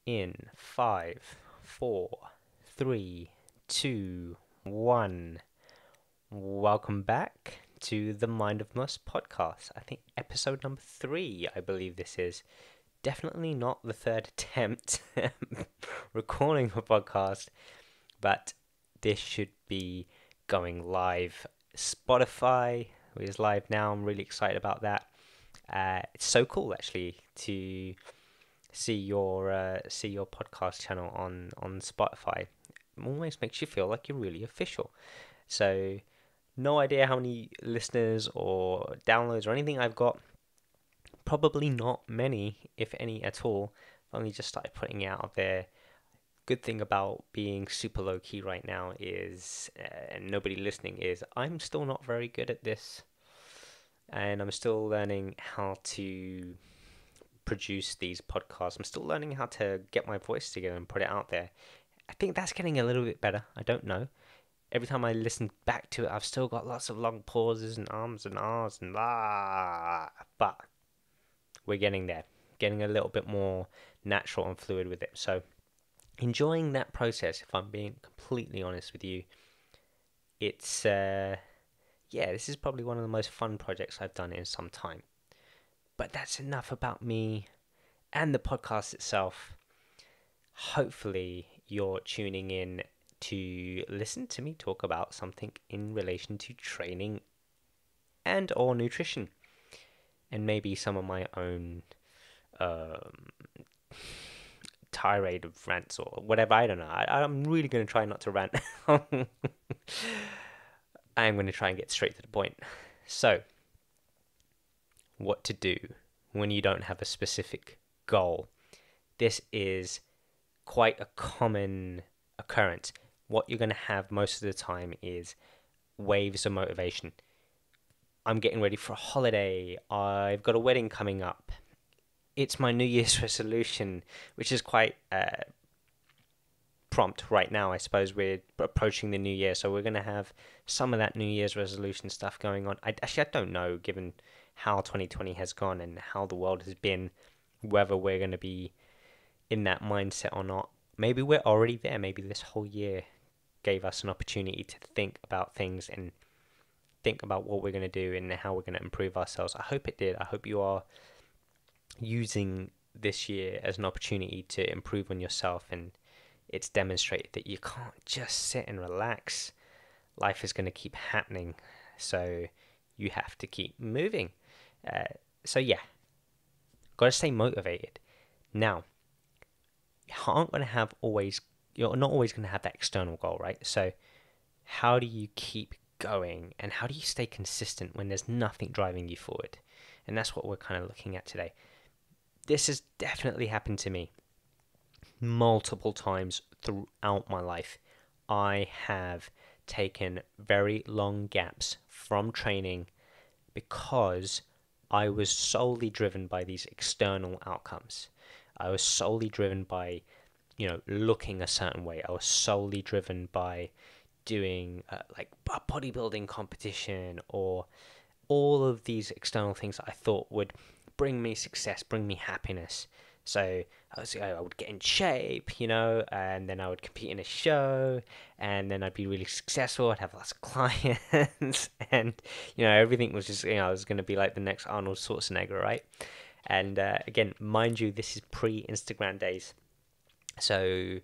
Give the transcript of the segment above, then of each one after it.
in 5, 4, 3, 2, 1. Welcome back to the Mind of Mus podcast. I think episode number 3, I believe this is. Definitely not the third attempt recording a podcast, but this should be going live. Spotify is live now. I'm really excited about that. It's so cool actually to see your podcast channel on Spotify. It almost makes you feel like you're really official. So no idea how many listeners or downloads or anything I've got. Probably not many, if any at all. I've only just started putting it out there. Good thing about being super low key right now is, and nobody listening is, I'm still not very good at this, and I'm still learning how to produce these podcasts. I'm still learning how to get my voice together and put it out there. I think that's getting a little bit better. I don't know. Every time I listen back to it, I've still got lots of long pauses and ums and ahs and ah, but we're getting there, getting a little bit more natural and fluid with it. So enjoying that process, if I'm being completely honest with you. It's this is probably one of the most fun projects I've done in some time. But that's enough about me and the podcast itself. Hopefully you're tuning in to listen to me talk about something in relation to training and or nutrition, and maybe some of my own tirade of rants or whatever. I don't know. I'm really going to try not to rant. I am going to try and get straight to the point. So, what to do when you don't have a specific goal? This is quite a common occurrence. What you're going to have most of the time is waves of motivation. I'm getting ready for a holiday. I've got a wedding coming up. It's my New Year's resolution, which is quite prompt right now. I suppose we're approaching the new year, so we're going to have some of that New Year's resolution stuff going on. I don't know, given how 2020 has gone and how the world has been, whether we're going to be in that mindset or not. Maybe we're already there. Maybe this whole year gave us an opportunity to think about things and think about what we're going to do and how we're going to improve ourselves. I hope it did. I hope you are using this year as an opportunity to improve on yourself, and it's demonstrated that you can't just sit and relax. Life is going to keep happening, so you have to keep moving. Got to stay motivated. Now, you're not always going to have that external goal, right? So how do you keep going, and how do you stay consistent when there's nothing driving you forward? And that's what we're kind of looking at today. This has definitely happened to me multiple times throughout my life. I have taken very long gaps from training because I was solely driven by these external outcomes. I was solely driven by, looking a certain way. I was solely driven by doing like a bodybuilding competition or all of these external things that I thought would bring me success, bring me happiness. So I would get in shape, and then I would compete in a show, and then I'd be really successful. I'd have lots of clients, and everything was just, I was going to be like the next Arnold Schwarzenegger, right? And again, mind you, this is pre-Instagram days, so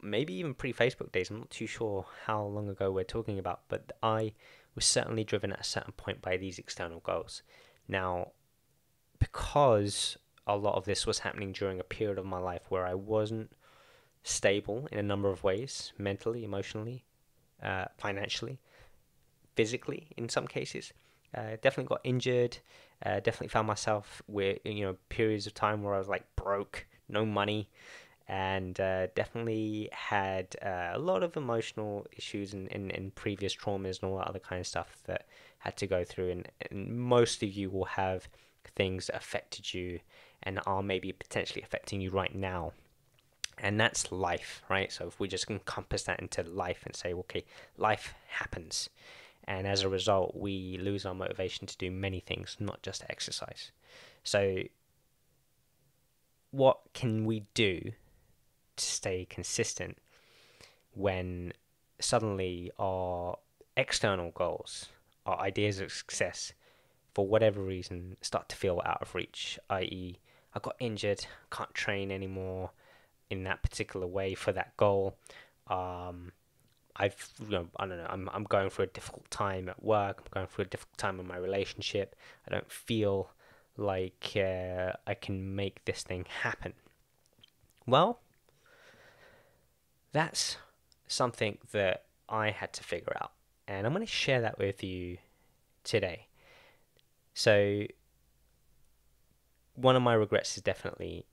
maybe even pre-Facebook days. I'm not too sure how long ago we're talking about, but I was certainly driven at a certain point by these external goals. Now, because a lot of this was happening during a period of my life where I wasn't stable in a number of ways, mentally, emotionally, financially, physically in some cases. Definitely got injured, definitely found myself with, periods of time where I was like broke, no money, and definitely had a lot of emotional issues and previous traumas and all that other kind of stuff that had to go through. And most of you will have things that affected you and are maybe potentially affecting you right now. And that's life, right? So if we just encompass that into life and say, okay, life happens. And as a result, we lose our motivation to do many things, not just exercise. So what can we do to stay consistent when suddenly our external goals, our ideas of success, for whatever reason, start to feel out of reach, i.e., I got injured, can't train anymore in that particular way for that goal. I don't know, I'm going through a difficult time at work, I'm going through a difficult time in my relationship, I don't feel like I can make this thing happen. Well, that's something that I had to figure out, and I'm going to share that with you today. So, one of my regrets is definitely,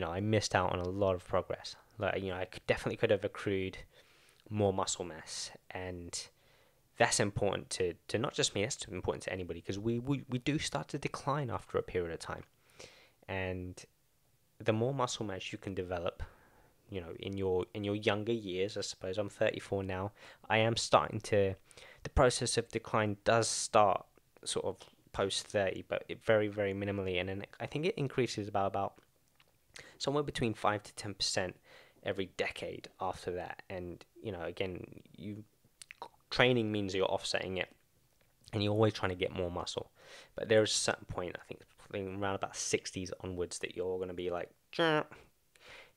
I missed out on a lot of progress. Like, I definitely could have accrued more muscle mass, and that's important to not just me, that's important to anybody, because we do start to decline after a period of time. And the more muscle mass you can develop, in your younger years, I suppose I'm 34 now, I am starting to, the process of decline does start sort of post 30, but it very, very minimally, and then I think it increases about somewhere between 5 to 10% every decade after that. And again, training means you're offsetting it, and you're always trying to get more muscle. But there's a certain point, I think around about 60s onwards, that you're going to be like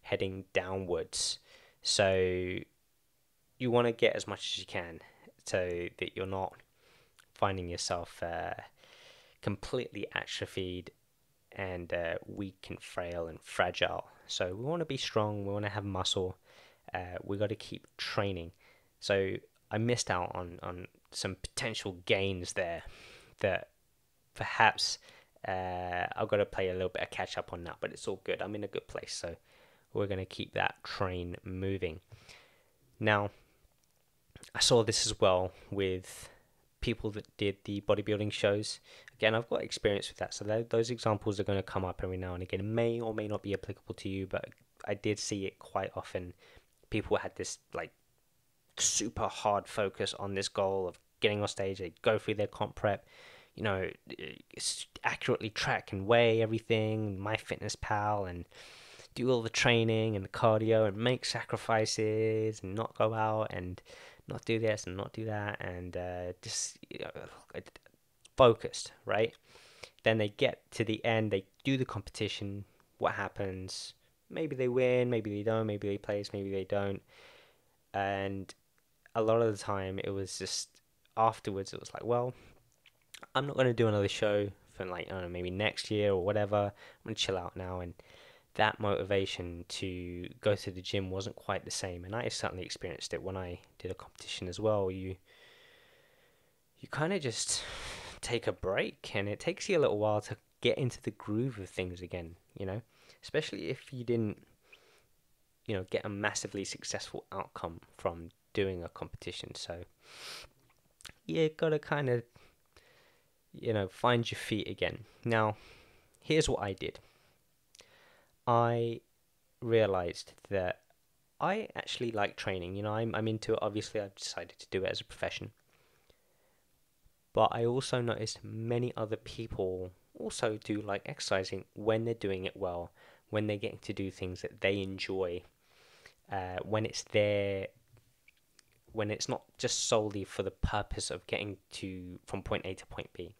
heading downwards. So you want to get as much as you can, so that you're not finding yourself completely atrophied and weak and frail and fragile. So we want to be strong, we want to have muscle, we got to keep training. So I missed out on some potential gains there that perhaps I've got to play a little bit of catch up on that, but it's all good. I'm in a good place, so we're going to keep that train moving. Now, I saw this as well with people that did the bodybuilding shows. Again, I've got experience with that, so those examples are going to come up every now and again. It may or may not be applicable to you, but I did see it quite often. People had this like super hard focus on this goal of getting on stage. They go through their comp prep, accurately track and weigh everything, MyFitnessPal, and do all the training and the cardio and make sacrifices and not go out and not do this and not do that, and just focused, right? Then they get to the end, they do the competition. What happens? Maybe they win, maybe they don't, maybe they place, maybe they don't. And a lot of the time it was just afterwards, it was like, well, I'm not going to do another show for like, I don't know, maybe next year or whatever. I'm going to chill out now. And that motivation to go to the gym wasn't quite the same. And I certainly experienced it when I did a competition as well. You kind of just take a break, and it takes you a little while to get into the groove of things again, especially if you didn't, get a massively successful outcome from doing a competition. So you gotta kind of, find your feet again. Now, here's what I did. I realized that I actually like training. I'm into it. Obviously, I've decided to do it as a profession. But I also noticed many other people also do like exercising when they're doing it well, when they're getting to do things that they enjoy, when it's there, when it's not just solely for the purpose of getting from point A to point B.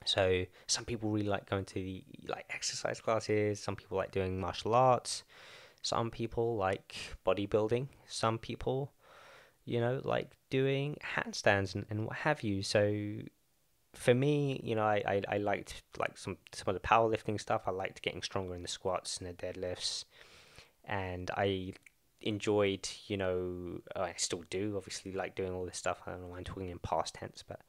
So some people really like going to the exercise classes. Some people like doing martial arts. Some people like bodybuilding. Some people, like doing handstands and what have you. So for me, I liked like some of the powerlifting stuff. I liked getting stronger in the squats and the deadlifts, and I enjoyed, I still do, obviously, like doing all this stuff. I don't know why I'm talking in past tense, but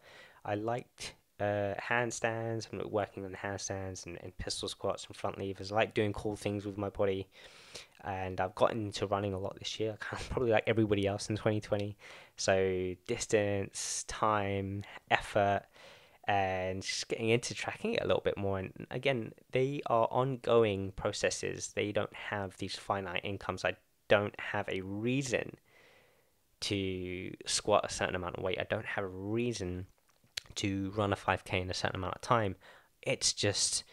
I liked handstands. I'm working on the handstands and pistol squats and front levers. I like doing cool things with my body, and I've gotten into running a lot this year, probably like everybody else in 2020. So distance, time, effort, and just getting into tracking it a little bit more. And again, they are ongoing processes. They don't have these finite incomes. I don't have a reason to squat a certain amount of weight. I don't have a reason to run a 5K in a certain amount of time. It's just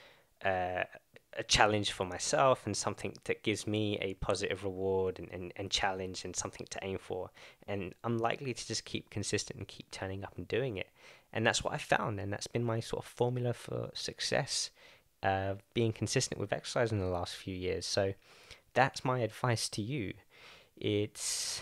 a challenge for myself and something that gives me a positive reward and challenge and something to aim for. And I'm likely to just keep consistent and keep turning up and doing it. And that's what I found. And that's been my sort of formula for success, being consistent with exercise in the last few years. So that's my advice to you. It's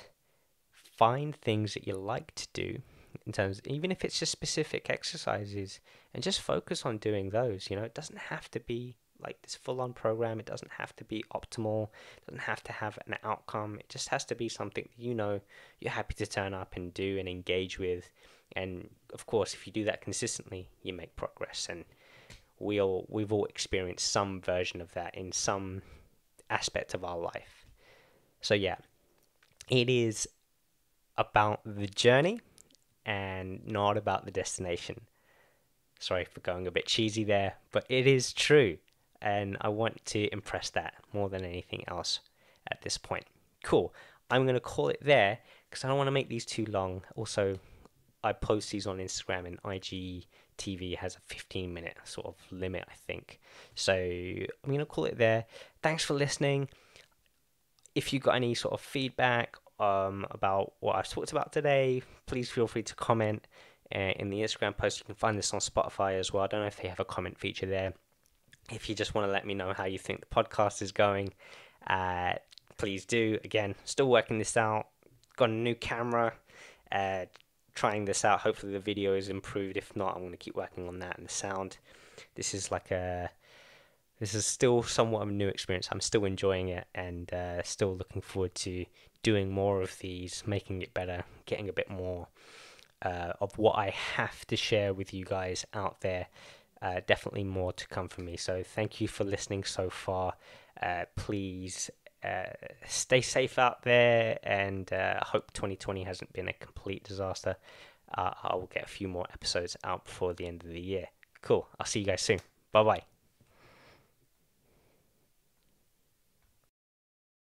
find things that you like to do, in terms, even if it's just specific exercises, and just focus on doing those. It doesn't have to be like this full-on program. It doesn't have to be optimal. It doesn't have to have an outcome. It just has to be something that you're happy to turn up and do and engage with. And of course, if you do that consistently, you make progress. And we've all experienced some version of that in some aspect of our life. So yeah, it is about the journey and not about the destination. Sorry for going a bit cheesy there, but it is true. And I want to impress that more than anything else at this point. Cool. I'm going to call it there because I don't want to make these too long. Also, I post these on Instagram, and IGTV has a 15-minute sort of limit, I think. So I'm going to call it there. Thanks for listening. If you've got any sort of feedback about what I've talked about today, please feel free to comment in the Instagram post. You can find this on Spotify as well. I don't know if they have a comment feature there. If you just want to let me know how you think the podcast is going, please do. Again, still working this out. Got a new camera, trying this out. Hopefully the video is improved. If not, I'm going to keep working on that and the sound. This is still somewhat of a new experience. I'm still enjoying it, and still looking forward to doing more of these, making it better, getting a bit more of what I have to share with you guys out there. Definitely more to come from me. So thank you for listening so far. Please stay safe out there, and I hope 2020 hasn't been a complete disaster. I will get a few more episodes out before the end of the year. Cool. I'll see you guys soon. Bye bye.